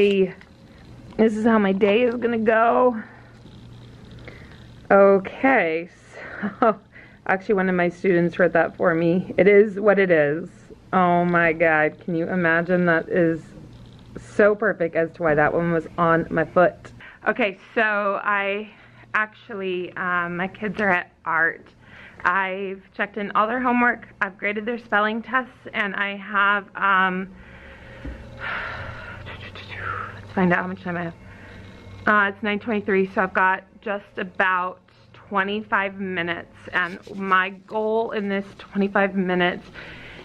This is how my day is gonna go. Okay, so actually one of my students wrote that for me. It is what it is. Oh my God, can you imagine? That is so perfect as to why that one was on my foot. Okay, so I actually, my kids are at art. I've checked in all their homework, I've graded their spelling tests, and I have, let's find out how much time I have. It's 9:23, so I've got just about 25 minutes, and my goal in this 25 minutes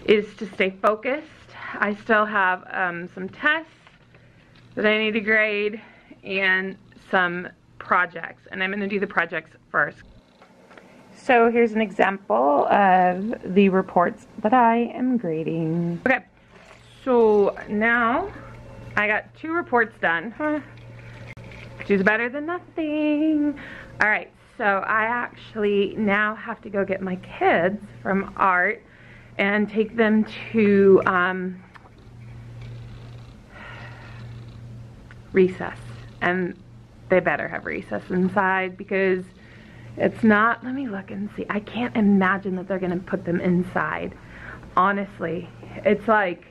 is to stay focused. I still have some tests that I need to grade and some projects, and I'm going to do the projects first. So here's an example of the reports that I am grading. Okay, so now I got 2 reports done, which is better than nothing. All right, so I actually now have to go get my kids from art and take them to recess. And they better have recess inside, because it's not, let me look and see. I can't imagine that they're gonna put them inside. Honestly, it's like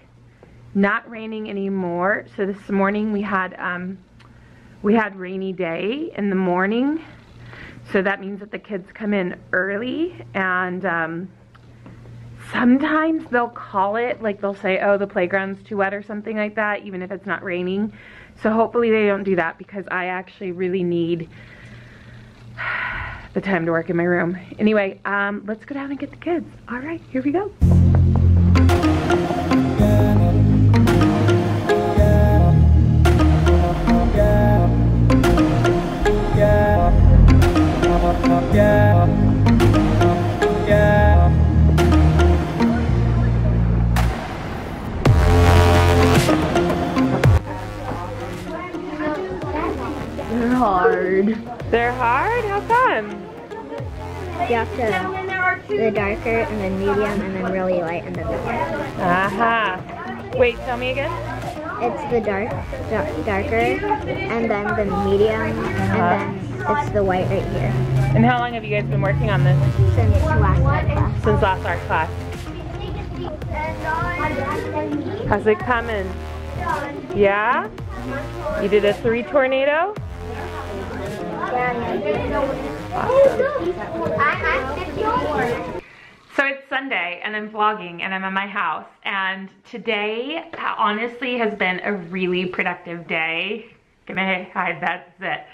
not raining anymore. So this morning we had rainy day in the morning. So that means that the kids come in early, and sometimes they'll call it, like they'll say, oh, the playground's too wet or something like that, even if it's not raining. So hopefully they don't do that, because I actually really need the time to work in my room. Anyway, let's go down and get the kids. All right, here we go. They're hard. They're hard? How come? You have to, the darker, and then medium, and then really light, and then the white. Aha. Wait, tell me again. It's the darker, and then the medium, and then it's the white right here. And how long have you guys been working on this? Since last art class. Since last art class. How's it coming? Yeah? You did a 3 tornado? So it's Sunday and I'm vlogging and I'm at my house, and today honestly has been a really productive day. Gonna hide, that's it.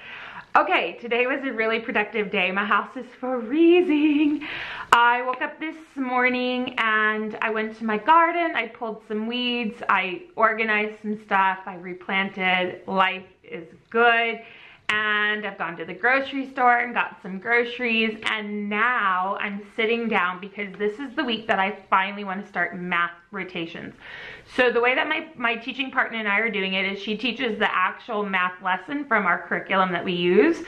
Okay, today was a really productive day. My house is freezing. I woke up this morning and I went to my garden. I pulled some weeds. I organized some stuff. I replanted. Life is good. And I've gone to the grocery store and got some groceries. And now I'm sitting down because this is the week that I finally want to start math rotations. So the way that my teaching partner and I are doing it is she teaches the actual math lesson from our curriculum that we use,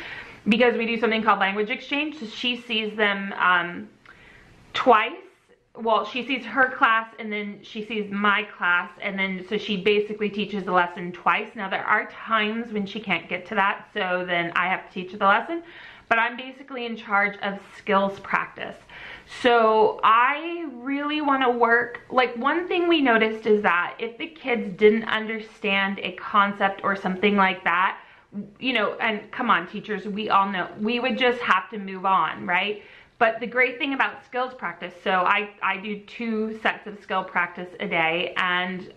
because we do something called language exchange. So she sees them twice. Well, she sees her class and then she sees my class, and then so she basically teaches the lesson twice. Now there are times when she can't get to that, so then I have to teach the lesson, but I'm basically in charge of skills practice. So I really want to work, like one thing we noticed is that if the kids didn't understand a concept or something like that, you know, and come on teachers, we all know, we would just have to move on, right? But the great thing about skills practice, so I do 2 sets of skill practice a day, and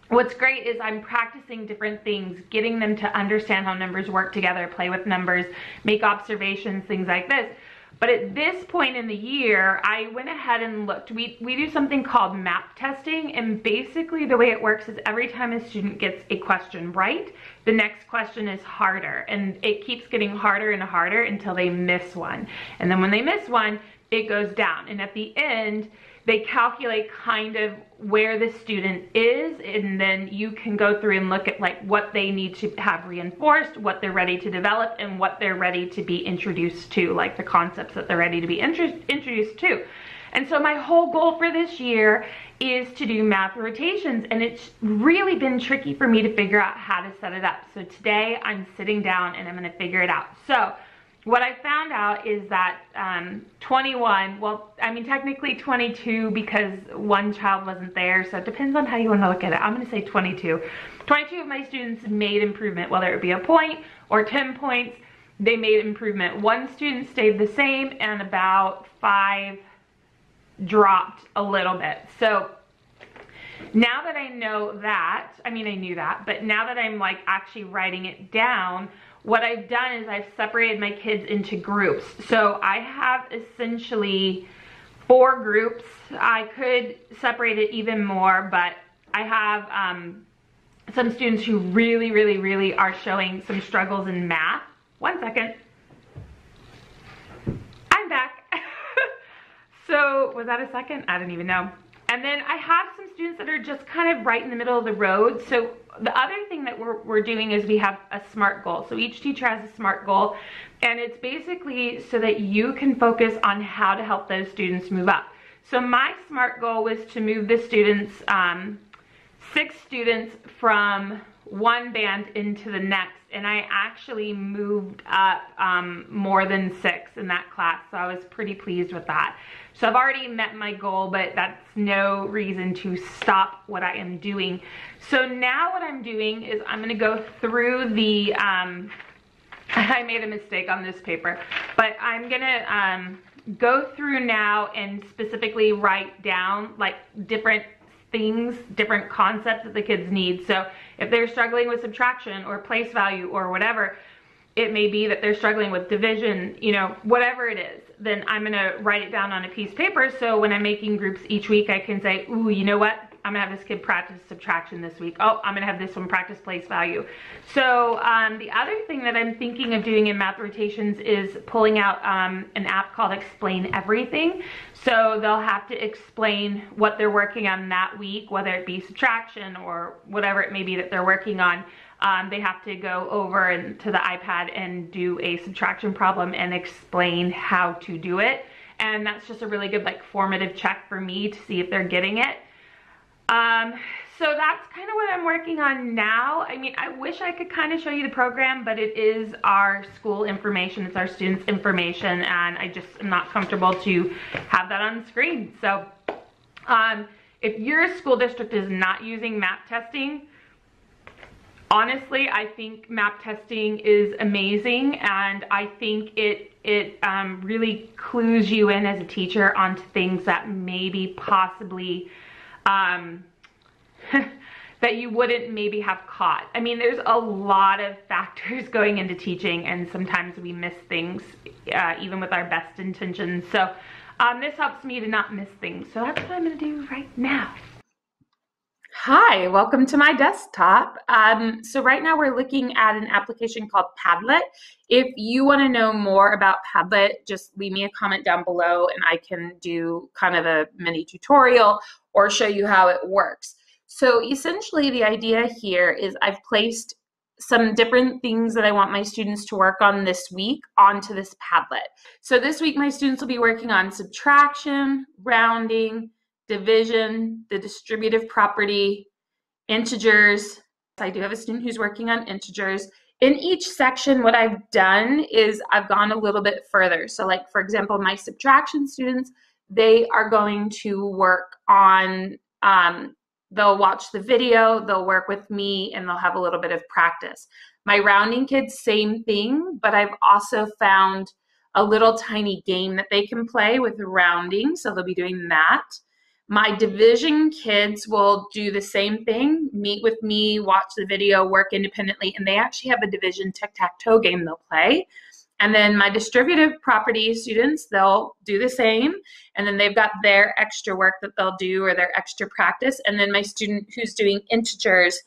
what's great is I'm practicing different things, getting them to understand how numbers work together, play with numbers, make observations, things like this. But at this point in the year, I went ahead and looked. We do something called map testing, and basically the way it works is every time a student gets a question right, the next question is harder, and it keeps getting harder and harder until they miss one. And then when they miss one, it goes down. And at the end, they calculate kind of where the student is, and then you can go through and look at like what they need to have reinforced, what they're ready to develop, and what they're ready to be introduced to, like the concepts that they're ready to be introduced to. And so my whole goal for this year is to do math rotations, and it's really been tricky for me to figure out how to set it up. So today I'm sitting down and I'm gonna figure it out. So what I found out is that 21, well, I mean technically 22 because one child wasn't there, so it depends on how you want to look at it. I'm going to say 22. 22 of my students made improvement, whether it be a point or 10 points, they made improvement. One student stayed the same and about 5 dropped a little bit. So now that I know that, I mean I knew that, but now that I'm like actually writing it down, what I've done is I've separated my kids into groups. So I have essentially 4 groups. I could separate it even more, but I have some students who really are showing some struggles in math. One second. I'm back. So was that a second? I don't even know. And then I have some students that are just kind of right in the middle of the road. So the other thing that we're doing is we have a SMART goal. So each teacher has a SMART goal, and it's basically so that you can focus on how to help those students move up. So my SMART goal was to move the students, 6 students from one band into the next, and I actually moved up more than 6 in that class, so I was pretty pleased with that. So I've already met my goal, but that's no reason to stop what I am doing. So now what I'm doing is I'm going to go through the, I made a mistake on this paper, but I'm going to go through now and specifically write down like different things, different concepts that the kids need. So if they're struggling with subtraction or place value or whatever, it may be that they're struggling with division, you know, whatever it is, then I'm gonna write it down on a piece of paper, so when I'm making groups each week, I can say, ooh, you know what? I'm gonna have this kid practice subtraction this week. Oh, I'm gonna have this one practice place value. So the other thing that I'm thinking of doing in math rotations is pulling out an app called Explain Everything. So they'll have to explain what they're working on that week, whether it be subtraction or whatever it may be that they're working on. They have to go over to the iPad and do a subtraction problem and explain how to do it. And that's just a really good like formative check for me to see if they're getting it. So that's kind of what I'm working on now. I mean, I wish I could kind of show you the program, but it is our school information. It's our students' information, and I just am not comfortable to have that on the screen. So if your school district is not using map testing, honestly, I think map testing is amazing, and I think it really clues you in as a teacher onto things that maybe possibly that you wouldn't maybe have caught. I mean, there's a lot of factors going into teaching, and sometimes we miss things even with our best intentions. So this helps me to not miss things. So that's what I'm gonna do right now. Hi, welcome to my desktop. So right now we're looking at an application called Padlet. If you want to know more about Padlet, just leave me a comment down below and I can do kind of a mini tutorial or show you how it works. So essentially the idea here is I've placed some different things that I want my students to work on this week onto this Padlet. So this week my students will be working on subtraction, rounding, division, the distributive property, integers. I do have a student who's working on integers. In each section, what I've done is I've gone a little bit further. So like, for example, my subtraction students, they are going to work on, they'll watch the video, they'll work with me, and they'll have a little bit of practice. My rounding kids, same thing, but I've also found a little tiny game that they can play with rounding, so they'll be doing that. My division kids will do the same thing, meet with me, watch the video, work independently, and they actually have a division tic-tac-toe game they'll play. And then my distributive property students, they'll do the same, and then they've got their extra work that they'll do or their extra practice. And then my student who's doing integers,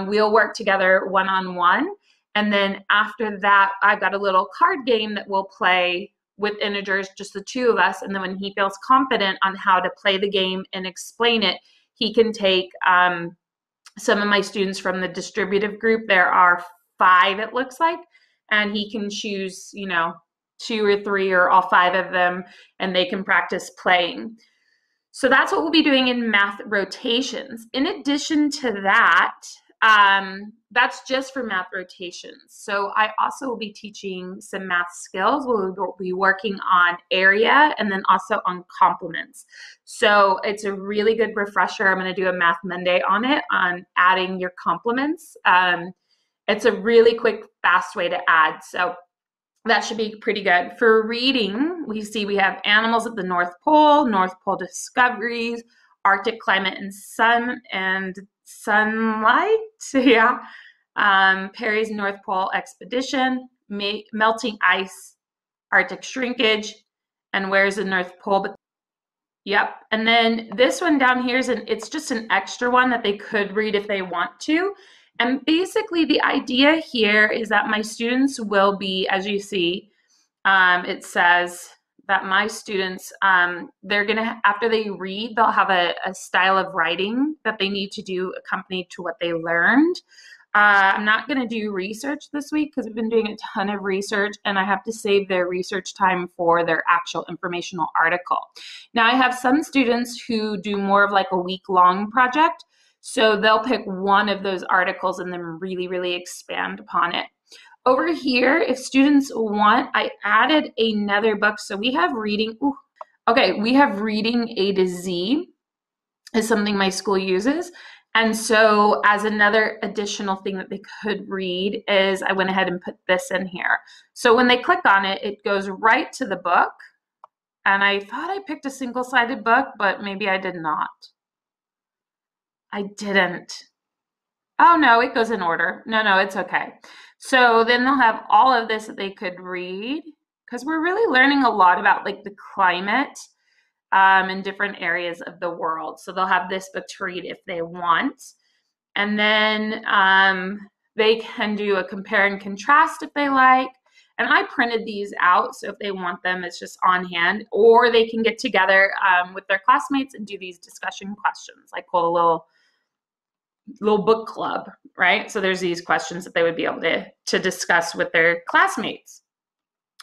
we'll work together one-on-one. And then after that, I've got a little card game that we'll play with integers, just the 2 of us, and then when he feels confident on how to play the game and explain it, he can take some of my students from the distributive group. There are 5, it looks like, and he can choose, you know, 2 or 3 or all 5 of them, and they can practice playing. So that's what we'll be doing in math rotations. In addition to that, that's just for math rotations. So I also will be teaching some math skills. We'll be working on area and then also on complements. So it's a really good refresher. I'm going to do a Math Monday on it, on adding your complements. It's a really quick, fast way to add. So that should be pretty good. For reading, we have animals at the North Pole discoveries, Arctic climate and sunlight, yeah. Perry's North Pole expedition, melting ice, Arctic shrinkage, and where's the North Pole? Yep. And then this one down here it's just an extra one that they could read if they want to. And basically the idea here is that my students will be, as you see, it says that my students, they're going to, after they read, they'll have a style of writing that they need to do accompanied to what they learned. I'm not going to do research this week because we've been doing a ton of research and I have to save their research time for their actual informational article. Now I have some students who do more of like a week-long project. So they'll pick one of those articles and then really, really expand upon it. Over here, if students want, I added another book. So we have reading. We have reading A to Z is something my school uses. And so as another additional thing that they could read is I went ahead and put this in here. So when they click on it, it goes right to the book. And I thought I picked a single-sided book, but maybe I did not. I didn't. Oh no, it goes in order. No, it's okay. So then they'll have all of this that they could read because we're really learning a lot about like the climate in different areas of the world. So they'll have this book to read if they want. And then they can do a compare and contrast if they like. And I printed these out, so if they want them, it's just on hand. Or they can get together with their classmates and do these discussion questions, like hold a little book club, right? So there's these questions that they would be able to discuss with their classmates.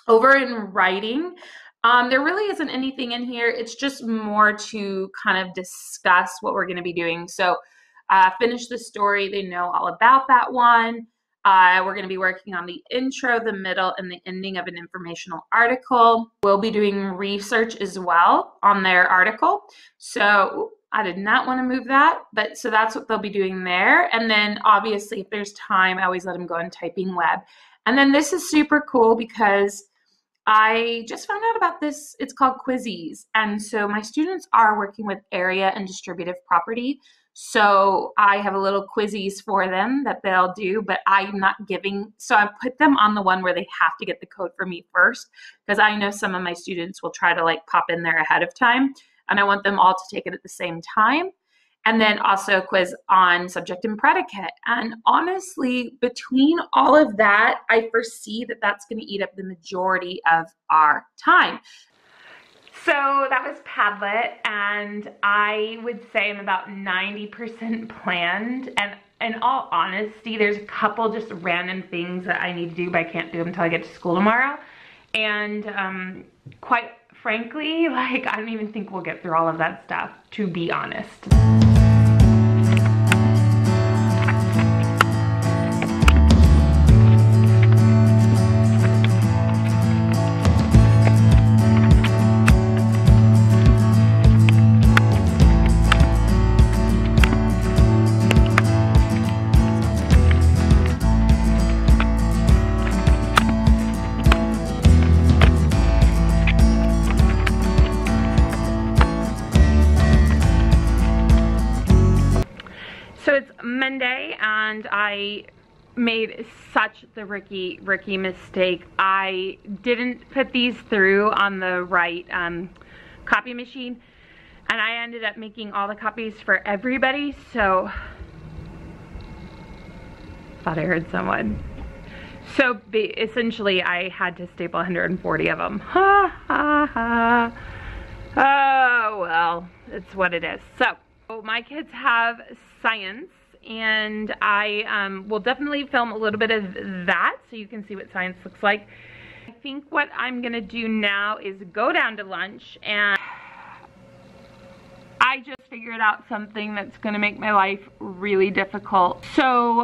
Over in writing, there really isn't anything in here. It's just more to kind of discuss what we're going to be doing. So finish the story. They know all about that one. We're going to be working on the intro, the middle, and the ending of an informational article. We'll be doing research as well on their article. So I did not want to move that, but so that's what they'll be doing there. And then obviously if there's time, I always let them go on typing web. And then this is super cool because I just found out about this. It's called Quizzes. And so my students are working with area and distributive property. So I have a little quizzes for them that they'll do, but I'm not giving. So I put them on the one where they have to get the code from me first, because I know some of my students will try to like pop in there ahead of time. And I want them all to take it at the same time. And then also a quiz on subject and predicate. And honestly, between all of that, I foresee that that's going to eat up the majority of our time. So that was Padlet, and I would say I'm about 90% planned. And in all honesty, there's a couple just random things that I need to do, but I can't do them until I get to school tomorrow. And quite frankly, like, I don't even think we'll get through all of that stuff, to be honest. So it's Monday and I made such the rookie mistake. I didn't put these through on the right copy machine, and I ended up making all the copies for everybody. So thought I heard someone. So essentially I had to staple 140 of them. Ha ha ha. Oh well, it's what it is. So my kids have science, and I will definitely film a little bit of that so you can see what science looks like. think what I'm gonna do now is go down to lunch, and I just figured out something that's gonna make my life really difficult. So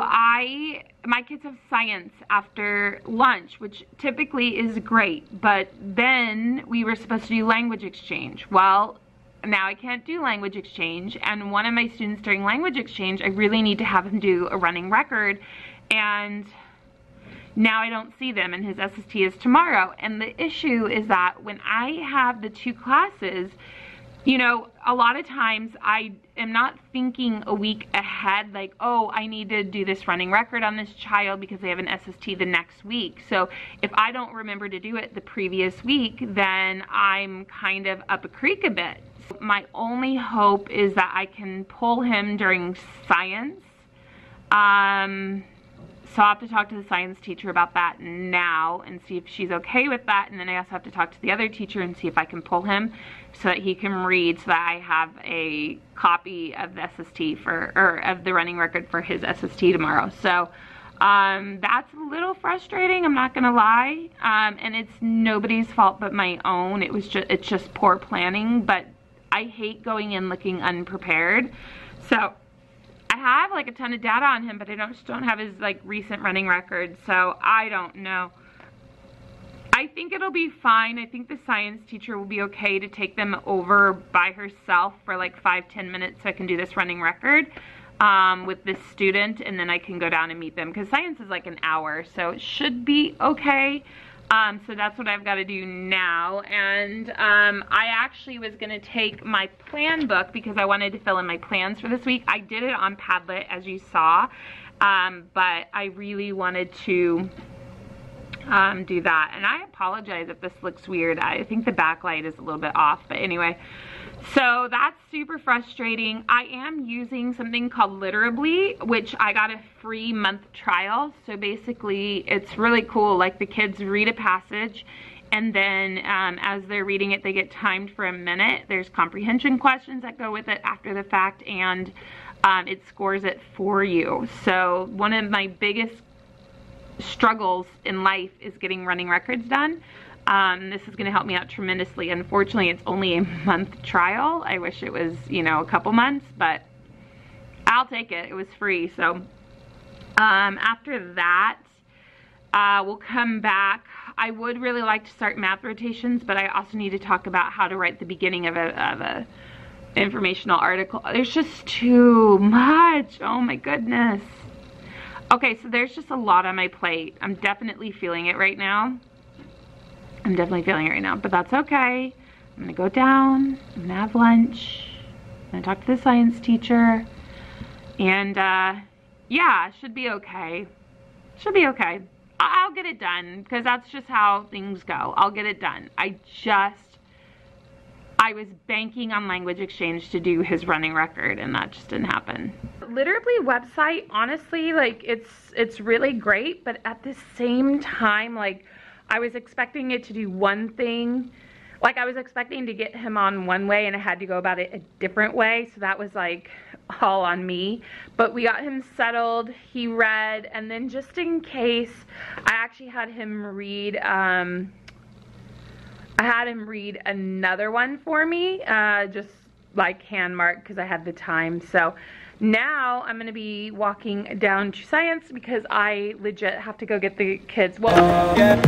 my kids have science after lunch, which typically is great, but then we were supposed to do language exchange. Well, now I can't do language exchange, and one of my students during language exchange, I really need to have him do a running record, and now I don't see them, and his SST is tomorrow. And the issue is that when I have the two classes, you know, a lot of times I am not thinking a week ahead, like, oh, I need to do this running record on this child because they have an SST the next week. So if I don't remember to do it the previous week, then I'm kind of up a creek a bit. My only hope is that I can pull him during science. So I'll have to talk to the science teacher about that now and see if she's okay with that. And then I also have to talk to the other teacher and see if I can pull him so that he can read, so that I have a copy of the SST of the running record for his SST tomorrow. So that's a little frustrating, I'm not gonna lie. And it's nobody's fault but my own. It's just poor planning, but I hate going in looking unprepared. So I have like a ton of data on him, but I just don't have his like recent running record, so I don't know. I think it'll be fine. I think the science teacher will be okay to take them over by herself for like 5-10 minutes so I can do this running record with this student, and then I can go down and meet them, because science is like an hour, so it should be okay. So that's what I've got to do now. And I actually was going to take my plan book because I wanted to fill in my plans for this week. I did it on Padlet, as you saw, but I really wanted to do that. And I apologize if this looks weird. I think the backlight is a little bit off, but anyway. So that's super frustrating. I am using something called Literally, which I got a free month trial. So basically it's really cool. Like, the kids read a passage, and then as they're reading it, they get timed for a minute. There's comprehension questions that go with it after the fact, and it scores it for you. So one of my biggest struggles in life is getting running records done. This is going to help me out tremendously. Unfortunately, it's only a month trial. I wish it was, you know, a couple months, but I'll take it. It was free. So after that, we'll come back. I would really like to start math rotations, but I also need to talk about how to write the beginning of a informational article. There's just too much. Oh my goodness. Okay, so there's just a lot on my plate. I'm definitely feeling it right now. But that's okay. I'm gonna go down, I'm gonna have lunch, I'm gonna talk to the science teacher, and yeah, it should be okay. I'll get it done, because that's just how things go. I'll get it done. I was banking on language exchange to do his running record, and that just didn't happen. Literally website, honestly, like, it's really great, but at the same time, like, I was expecting it to do one thing. Like, I was expecting to get him on one way, and I had to go about it a different way. So that was like all on me. But we got him settled. He read, and then just in case, I actually had him read, another one for me, just like hand marked, because I had the time. So now I'm going to be walking down to science because I legit have to go get the kids. Well, you okay?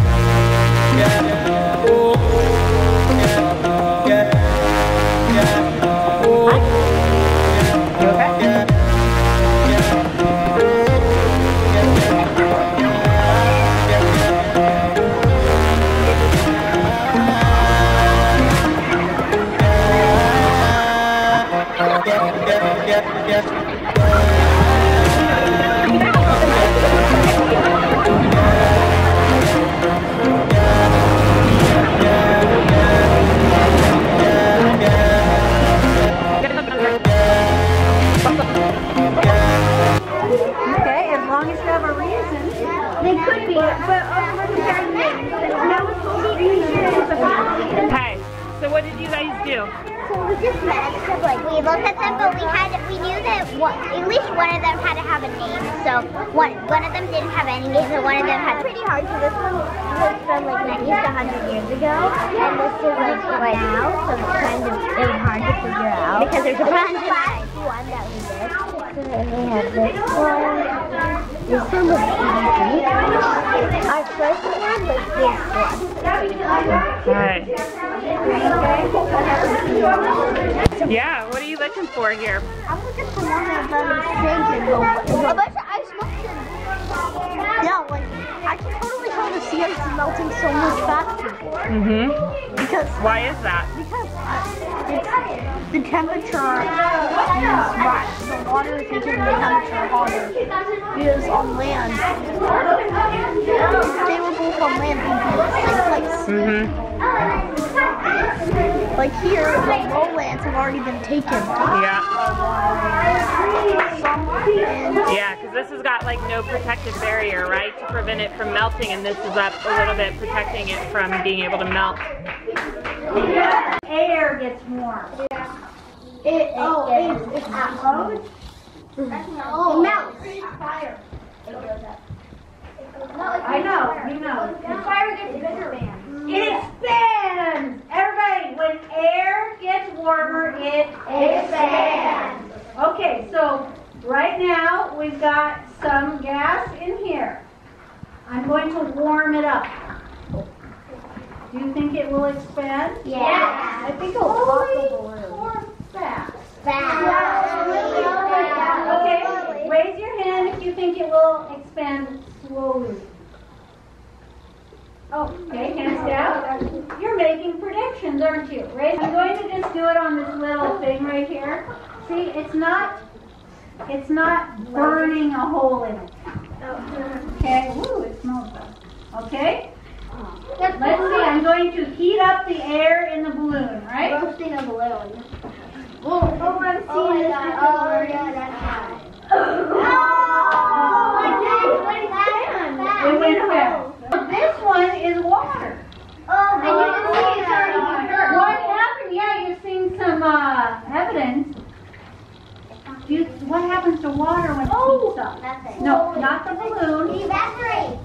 do? So we just managed to, like, we looked at them, but we knew that at least one of them had to have a name. So one of them didn't have any names, and one of them had pretty hard. So this one was from like 90 to 100 years ago, and this is like now. So it's kind of hard to figure out because there's a bunch of one that we did. So then we have this one. This one was easy. Our first one was this one. Okay. Yeah, what are you looking for here? I'm looking for one of them sink and a bunch of ice melting. Yeah, like I can totally tell the sea ice is melting so much faster. Because why is that? Because the temperature is right. The water is making the temperature hotter. Because on land, they were both on land in the same place. Like here, the lowlands have already been taken. Yeah. And Yeah, because this has got like no protective barrier, right, to prevent it from melting, and this is up a little bit protecting it from being able to melt. Air gets warm. it's cold. It melts. Fire. It goes up. I know, you know. The fire gets bigger, man. It expands. Everybody, when air gets warmer, it expands. Okay, so right now we've got some gas in here. I'm going to warm it up. Do you think it will expand? Yeah. I think it will pop the balloon. Or fast. Okay, raise your hand if you think it will expand slowly. Oh, okay, hands down. You're making predictions, aren't you? Right? I'm going to just do it on this little thing right here. See, it's not burning a hole in it. Okay, woo, it smells good. Okay? Let's see, I'm going to heat up the air in the balloon, right? Roasting a balloon. Oh, I'm seeing this. Oh, yeah, that's hot. It went fast. This one is water. And you can see it's already burned. What happened? Yeah, you've seen some evidence. What happens to water when it heats up? Nothing. No, not the balloon. It evaporates.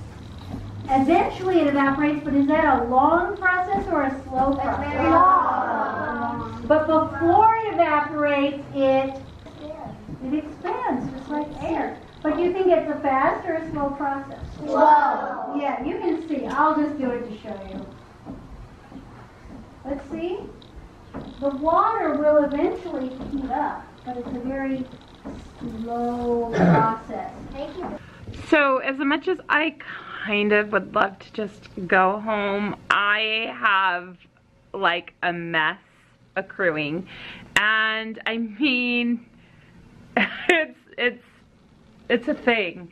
Eventually it evaporates, but is that a long process or a slow process? Very long. But before it evaporates, it expands just like air. But do you think it's a fast or a slow process? Slow. Yeah, you can see. I'll just do it to show you. Let's see. The water will eventually heat up, but it's a very slow process. Thank you. So as much as I kind of would love to just go home, I have like a mess accruing, and I mean it's a thing,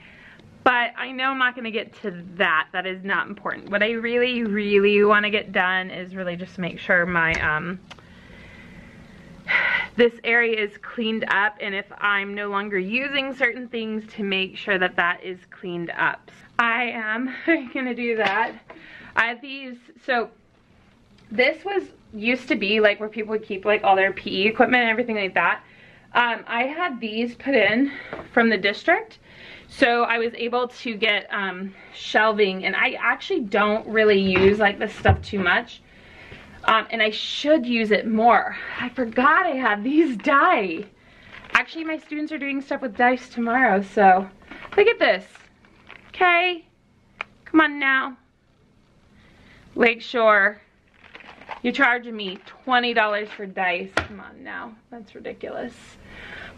but I know I'm not going to get to that. That is not important. What I really want to get done is really just make sure my this area is cleaned up, and if I'm no longer using certain things, to make sure that that is cleaned up. I am gonna do that. I have these, so this used to be like where people would keep like all their PE equipment and everything like that. I had these put in from the district, so I was able to get shelving, and I actually don't really use like this stuff too much. And I should use it more. I forgot I had these die. Actually, my students are doing stuff with dice tomorrow, so look at this. Okay, come on now. Lakeshore, you're charging me $20 for dice. Come on now, that's ridiculous.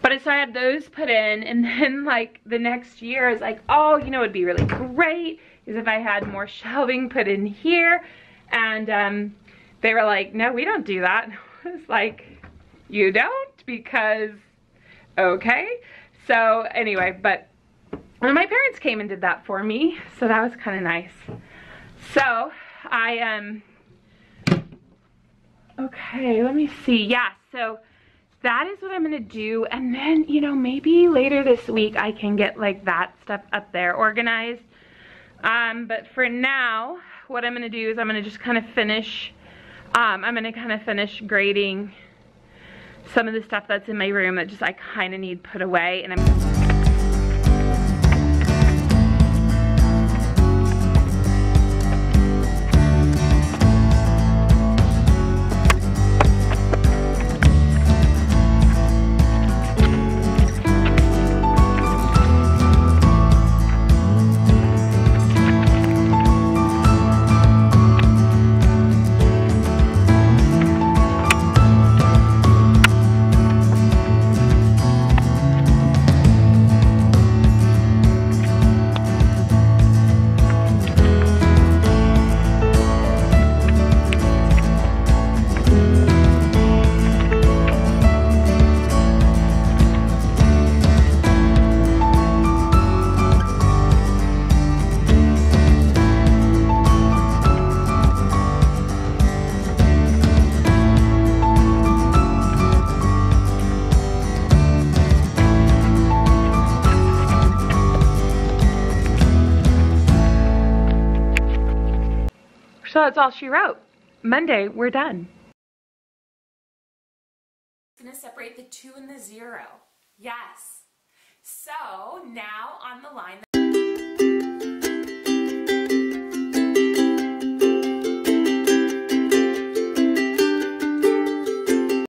But so I had those put in, and then like the next year I was like, oh, you know, it'd be really great is if I had more shelving put in here. And they were like, no, we don't do that. I was like, you don't? Because, okay. So anyway, but my parents came and did that for me, so that was kind of nice. So I, okay, let me see. Yeah, so that is what I'm gonna do. And then, you know, maybe later this week I can get like that stuff up there organized. But for now, what I'm gonna do is I'm gonna just kind of finish I'm gonna kind of finish grading some of the stuff that's in my room that just I kind of need put away, and I'm so that's all she wrote. Monday, we're done. I'm gonna separate the 2 and the 0. Yes. So now on the line